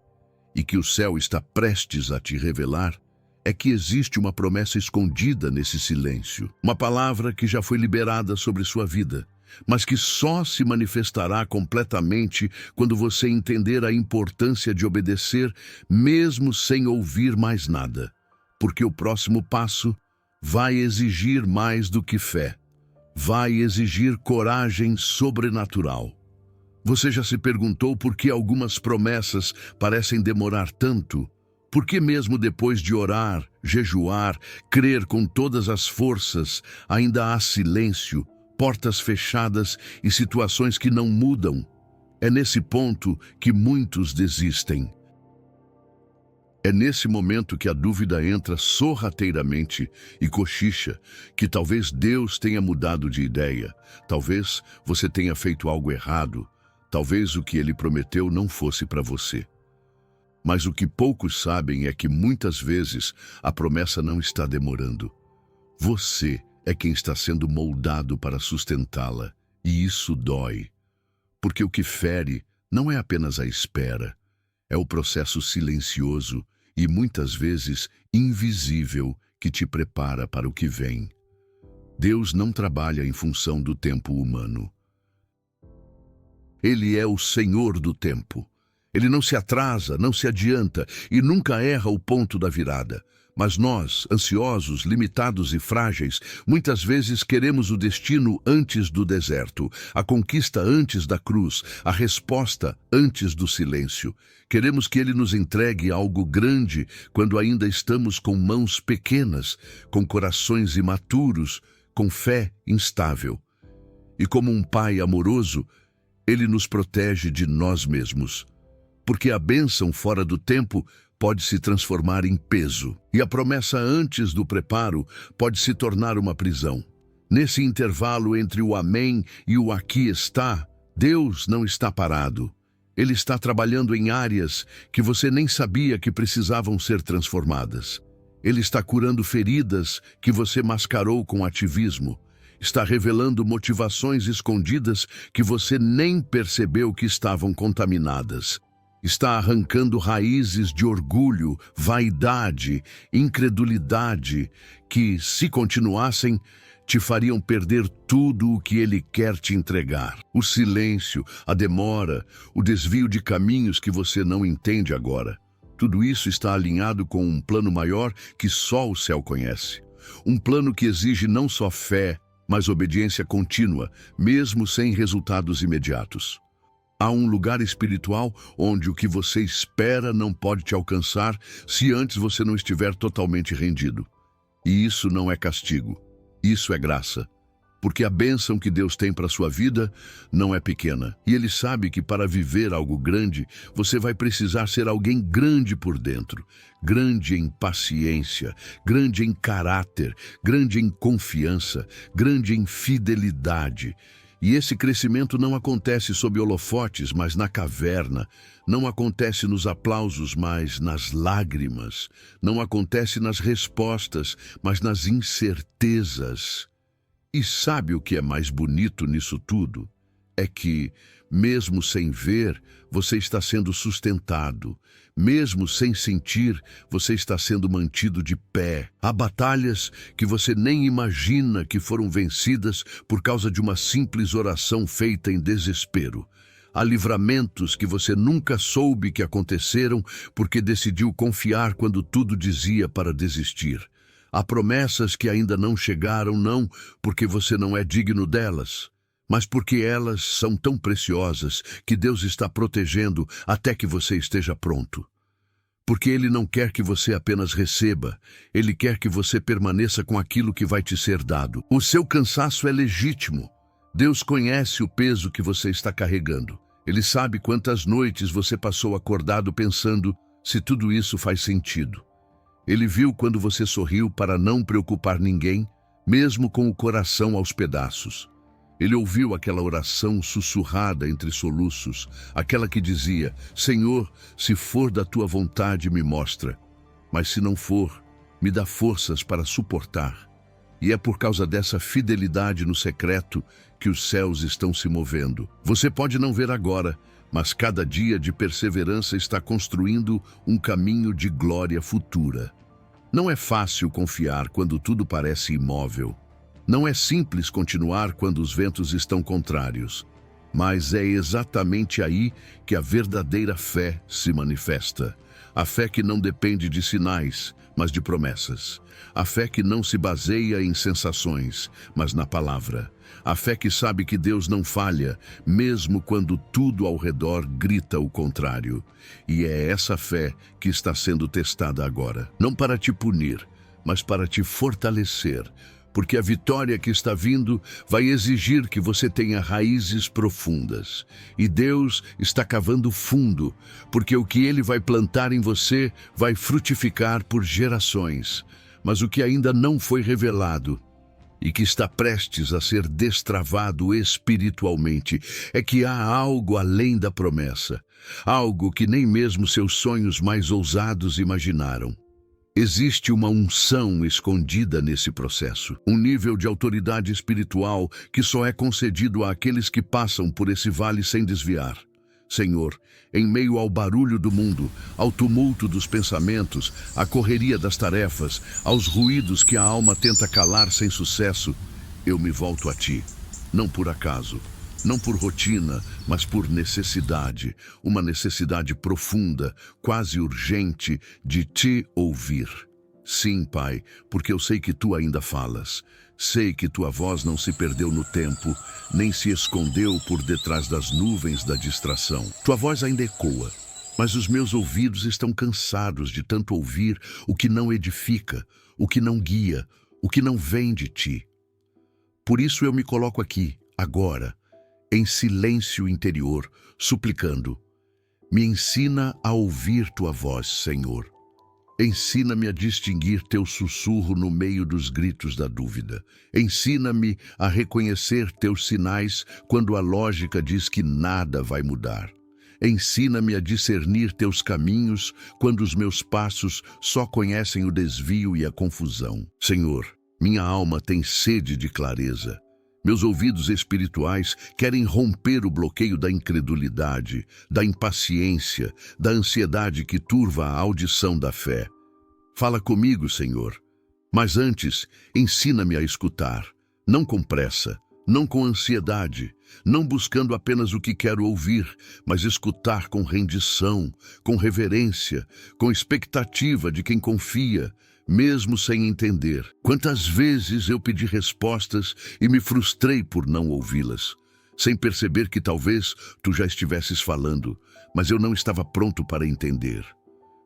e que o céu está prestes a te revelar, é que existe uma promessa escondida nesse silêncio. Uma palavra que já foi liberada sobre sua vida, mas que só se manifestará completamente quando você entender a importância de obedecer, mesmo sem ouvir mais nada. Porque o próximo passo vai exigir mais do que fé. Vai exigir coragem sobrenatural. Você já se perguntou por que algumas promessas parecem demorar tanto? Por que mesmo depois de orar, jejuar, crer com todas as forças, ainda há silêncio, portas fechadas e situações que não mudam? É nesse ponto que muitos desistem. É nesse momento que a dúvida entra sorrateiramente e cochicha que talvez Deus tenha mudado de ideia, talvez você tenha feito algo errado, talvez o que ele prometeu não fosse para você. Mas o que poucos sabem é que muitas vezes a promessa não está demorando. Você é quem está sendo moldado para sustentá-la, e isso dói. Porque o que fere não é apenas a espera, é o processo silencioso e muitas vezes invisível que te prepara para o que vem. Deus não trabalha em função do tempo humano. Ele é o Senhor do tempo. Ele não se atrasa, não se adianta e nunca erra o ponto da virada. Mas nós, ansiosos, limitados e frágeis, muitas vezes queremos o destino antes do deserto, a conquista antes da cruz, a resposta antes do silêncio. Queremos que ele nos entregue algo grande quando ainda estamos com mãos pequenas, com corações imaturos, com fé instável. E como um pai amoroso, ele nos protege de nós mesmos. Porque a bênção fora do tempo pode se transformar em peso, e a promessa antes do preparo pode se tornar uma prisão. Nesse intervalo entre o amém e o aqui está, Deus não está parado. Ele está trabalhando em áreas que você nem sabia que precisavam ser transformadas. Ele está curando feridas que você mascarou com ativismo. Está revelando motivações escondidas que você nem percebeu que estavam contaminadas. Está arrancando raízes de orgulho, vaidade, incredulidade, que, se continuassem, te fariam perder tudo o que ele quer te entregar. O silêncio, a demora, o desvio de caminhos que você não entende agora. Tudo isso está alinhado com um plano maior que só o céu conhece. Um plano que exige não só fé, mas obediência contínua, mesmo sem resultados imediatos. Há um lugar espiritual onde o que você espera não pode te alcançar se antes você não estiver totalmente rendido. E isso não é castigo, isso é graça. Porque a bênção que Deus tem para a sua vida não é pequena. E Ele sabe que para viver algo grande, você vai precisar ser alguém grande por dentro. Grande em paciência, grande em caráter, grande em confiança, grande em fidelidade. E esse crescimento não acontece sob holofotes, mas na caverna. Não acontece nos aplausos, mas nas lágrimas. Não acontece nas respostas, mas nas incertezas. E sabe o que é mais bonito nisso tudo? É que, mesmo sem ver, você está sendo sustentado. Mesmo sem sentir, você está sendo mantido de pé. Há batalhas que você nem imagina que foram vencidas por causa de uma simples oração feita em desespero. Há livramentos que você nunca soube que aconteceram porque decidiu confiar quando tudo dizia para desistir. Há promessas que ainda não chegaram, não porque você não é digno delas, mas porque elas são tão preciosas que Deus está protegendo até que você esteja pronto. Porque Ele não quer que você apenas receba, Ele quer que você permaneça com aquilo que vai te ser dado. O seu cansaço é legítimo. Deus conhece o peso que você está carregando. Ele sabe quantas noites você passou acordado pensando se tudo isso faz sentido. Ele viu quando você sorriu para não preocupar ninguém, mesmo com o coração aos pedaços. Ele ouviu aquela oração sussurrada entre soluços, aquela que dizia: Senhor, se for da tua vontade, me mostra. Mas se não for, me dá forças para suportar. E é por causa dessa fidelidade no secreto que os céus estão se movendo. Você pode não ver agora, mas cada dia de perseverança está construindo um caminho de glória futura. Não é fácil confiar quando tudo parece imóvel. Não é simples continuar quando os ventos estão contrários. Mas é exatamente aí que a verdadeira fé se manifesta. A fé que não depende de sinais, mas de promessas. A fé que não se baseia em sensações, mas na palavra. A fé que sabe que Deus não falha, mesmo quando tudo ao redor grita o contrário. E é essa fé que está sendo testada agora. Não para te punir, mas para te fortalecer. Porque a vitória que está vindo vai exigir que você tenha raízes profundas. E Deus está cavando fundo, porque o que Ele vai plantar em você vai frutificar por gerações. Mas o que ainda não foi revelado e que está prestes a ser destravado espiritualmente é que há algo além da promessa, algo que nem mesmo seus sonhos mais ousados imaginaram. Existe uma unção escondida nesse processo, um nível de autoridade espiritual que só é concedido àqueles que passam por esse vale sem desviar. Senhor, em meio ao barulho do mundo, ao tumulto dos pensamentos, à correria das tarefas, aos ruídos que a alma tenta calar sem sucesso, eu me volto a Ti, não por acaso. Não por rotina, mas por necessidade, uma necessidade profunda, quase urgente, de Te ouvir. Sim, Pai, porque eu sei que Tu ainda falas. Sei que Tua voz não se perdeu no tempo, nem se escondeu por detrás das nuvens da distração. Tua voz ainda ecoa, mas os meus ouvidos estão cansados de tanto ouvir o que não edifica, o que não guia, o que não vem de Ti. Por isso eu me coloco aqui, agora, em silêncio interior, suplicando: me ensina a ouvir Tua voz, Senhor. Ensina-me a distinguir Teu sussurro no meio dos gritos da dúvida. Ensina-me a reconhecer Teus sinais quando a lógica diz que nada vai mudar. Ensina-me a discernir Teus caminhos quando os meus passos só conhecem o desvio e a confusão. Senhor, minha alma tem sede de clareza. Meus ouvidos espirituais querem romper o bloqueio da incredulidade, da impaciência, da ansiedade que turva a audição da fé. Fala comigo, Senhor. Mas antes, ensina-me a escutar, não com pressa, não com ansiedade, não buscando apenas o que quero ouvir, mas escutar com rendição, com reverência, com expectativa de quem confia, mesmo sem entender. Quantas vezes eu pedi respostas e me frustrei por não ouvi-las, sem perceber que talvez Tu já estivesses falando, mas eu não estava pronto para entender.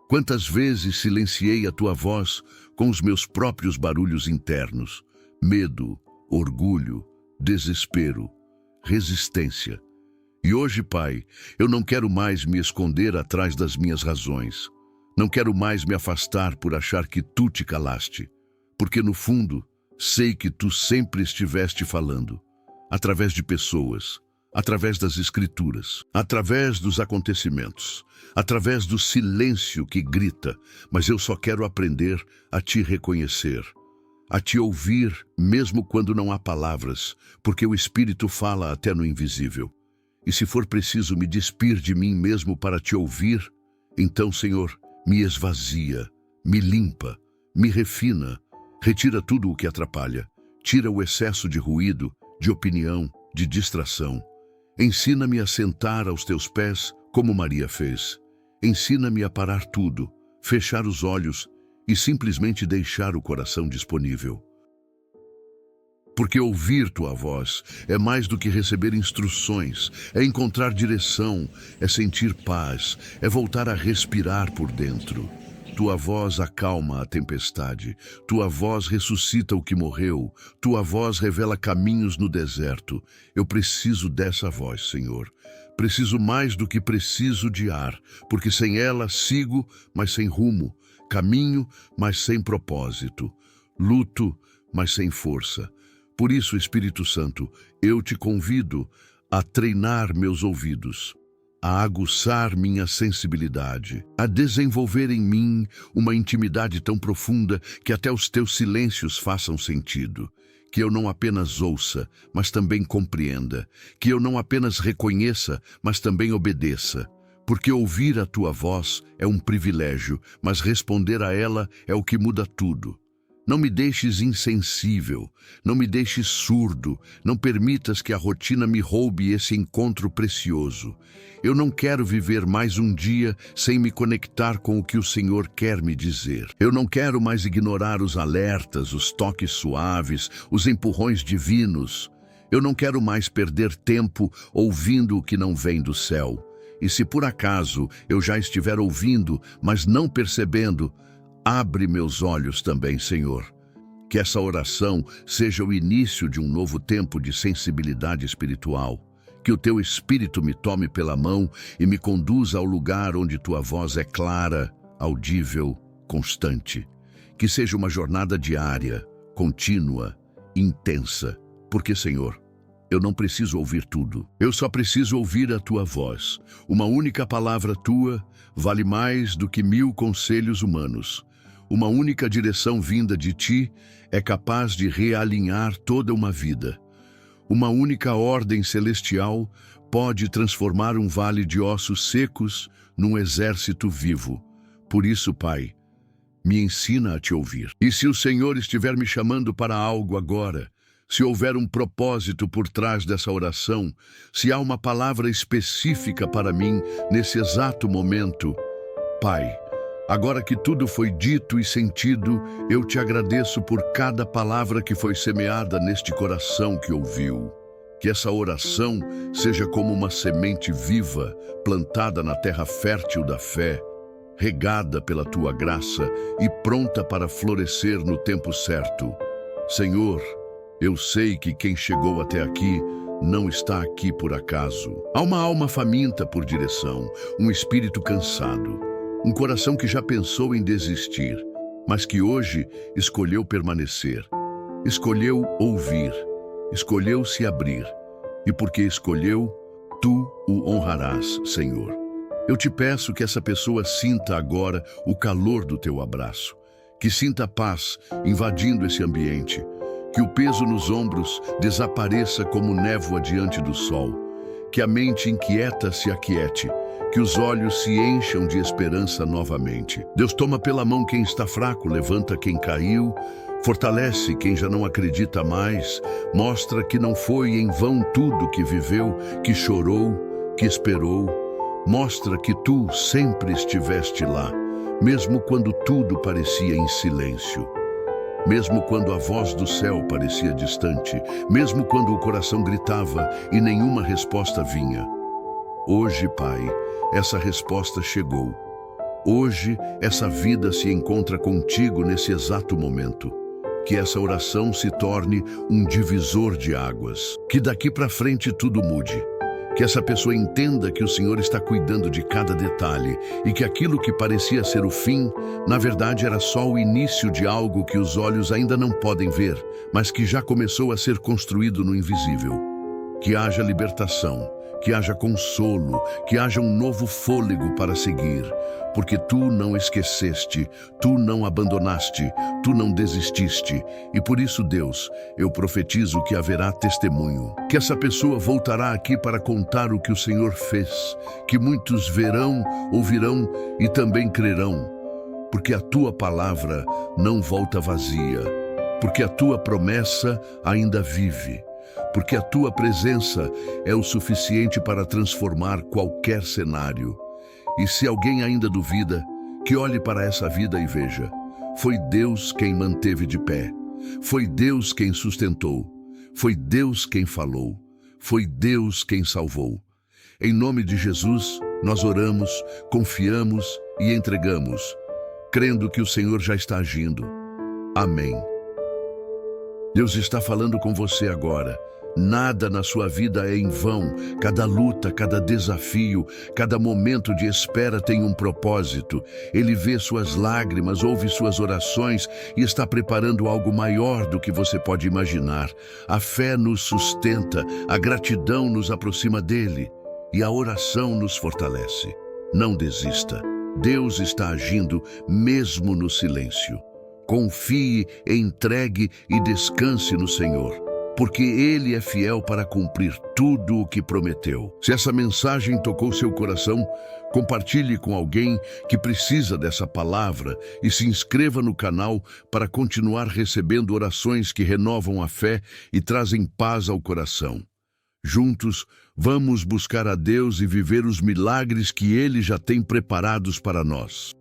Quantas vezes silenciei a Tua voz com os meus próprios barulhos internos, medo, orgulho, desespero, resistência. E hoje, Pai, eu não quero mais me esconder atrás das minhas razões. Não quero mais me afastar por achar que Tu te calaste, porque no fundo sei que Tu sempre estiveste falando, através de pessoas, através das escrituras, através dos acontecimentos, através do silêncio que grita, mas eu só quero aprender a Te reconhecer, a Te ouvir mesmo quando não há palavras, porque o Espírito fala até no invisível. E se for preciso me despir de mim mesmo para Te ouvir, então, Senhor, me esvazia, me limpa, me refina, retira tudo o que atrapalha, tira o excesso de ruído, de opinião, de distração. Ensina-me a sentar aos Teus pés como Maria fez. Ensina-me a parar tudo, fechar os olhos e simplesmente deixar o coração disponível. Porque ouvir Tua voz é mais do que receber instruções, é encontrar direção, é sentir paz, é voltar a respirar por dentro. Tua voz acalma a tempestade, Tua voz ressuscita o que morreu, Tua voz revela caminhos no deserto. Eu preciso dessa voz, Senhor. Preciso mais do que preciso de ar, porque sem ela sigo, mas sem rumo, caminho, mas sem propósito, luto, mas sem força. Por isso, Espírito Santo, eu Te convido a treinar meus ouvidos, a aguçar minha sensibilidade, a desenvolver em mim uma intimidade tão profunda que até os Teus silêncios façam sentido, que eu não apenas ouça, mas também compreenda, que eu não apenas reconheça, mas também obedeça. Porque ouvir a tua voz é um privilégio, mas responder a ela é o que muda tudo. Não me deixes insensível, não me deixes surdo, não permitas que a rotina me roube esse encontro precioso. Eu não quero viver mais um dia sem me conectar com o que o Senhor quer me dizer. Eu não quero mais ignorar os alertas, os toques suaves, os empurrões divinos. Eu não quero mais perder tempo ouvindo o que não vem do céu. E se por acaso eu já estiver ouvindo, mas não percebendo, abre meus olhos também, Senhor. Que essa oração seja o início de um novo tempo de sensibilidade espiritual. Que o teu Espírito me tome pela mão e me conduza ao lugar onde tua voz é clara, audível, constante. Que seja uma jornada diária, contínua, intensa. Porque, Senhor, eu não preciso ouvir tudo. Eu só preciso ouvir a tua voz. Uma única palavra tua vale mais do que 1000 conselhos humanos. Uma única direção vinda de ti é capaz de realinhar toda uma vida. Uma única ordem celestial pode transformar um vale de ossos secos num exército vivo. Por isso, Pai, me ensina a te ouvir. E se o Senhor estiver me chamando para algo agora, se houver um propósito por trás dessa oração, se há uma palavra específica para mim nesse exato momento, Pai, agora que tudo foi dito e sentido, eu te agradeço por cada palavra que foi semeada neste coração que ouviu. Que essa oração seja como uma semente viva, plantada na terra fértil da fé, regada pela tua graça e pronta para florescer no tempo certo. Senhor, eu sei que quem chegou até aqui não está aqui por acaso. Há uma alma faminta por direção, um espírito cansado, um coração que já pensou em desistir, mas que hoje escolheu permanecer, escolheu ouvir, escolheu se abrir. E porque escolheu, tu o honrarás, Senhor. Eu te peço que essa pessoa sinta agora o calor do teu abraço, que sinta paz invadindo esse ambiente, que o peso nos ombros desapareça como névoa diante do sol, que a mente inquieta se aquiete, que os olhos se encham de esperança novamente. Deus, toma pela mão quem está fraco, levanta quem caiu, fortalece quem já não acredita mais, mostra que não foi em vão tudo que viveu, que chorou, que esperou. Mostra que tu sempre estiveste lá, mesmo quando tudo parecia em silêncio. Mesmo quando a voz do céu parecia distante, mesmo quando o coração gritava e nenhuma resposta vinha. Hoje, Pai, essa resposta chegou. Hoje, essa vida se encontra contigo nesse exato momento. Que essa oração se torne um divisor de águas. Que daqui para frente tudo mude. Que essa pessoa entenda que o Senhor está cuidando de cada detalhe e que aquilo que parecia ser o fim, na verdade era só o início de algo que os olhos ainda não podem ver, mas que já começou a ser construído no invisível. Que haja libertação, que haja consolo, que haja um novo fôlego para seguir, porque tu não esqueceste, tu não abandonaste, tu não desististe, e por isso, Deus, eu profetizo que haverá testemunho, que essa pessoa voltará aqui para contar o que o Senhor fez, que muitos verão, ouvirão e também crerão, porque a tua palavra não volta vazia, porque a tua promessa ainda vive, porque a tua presença é o suficiente para transformar qualquer cenário. E se alguém ainda duvida, que olhe para essa vida e veja. Foi Deus quem manteve de pé. Foi Deus quem sustentou. Foi Deus quem falou. Foi Deus quem salvou. Em nome de Jesus, nós oramos, confiamos e entregamos, crendo que o Senhor já está agindo. Amém. Deus está falando com você agora. Nada na sua vida é em vão. Cada luta, cada desafio, cada momento de espera tem um propósito. Ele vê suas lágrimas, ouve suas orações e está preparando algo maior do que você pode imaginar. A fé nos sustenta, a gratidão nos aproxima dele e a oração nos fortalece. Não desista. Deus está agindo mesmo no silêncio. Confie, entregue e descanse no Senhor, porque Ele é fiel para cumprir tudo o que prometeu. Se essa mensagem tocou seu coração, compartilhe com alguém que precisa dessa palavra e se inscreva no canal para continuar recebendo orações que renovam a fé e trazem paz ao coração. Juntos, vamos buscar a Deus e viver os milagres que Ele já tem preparados para nós.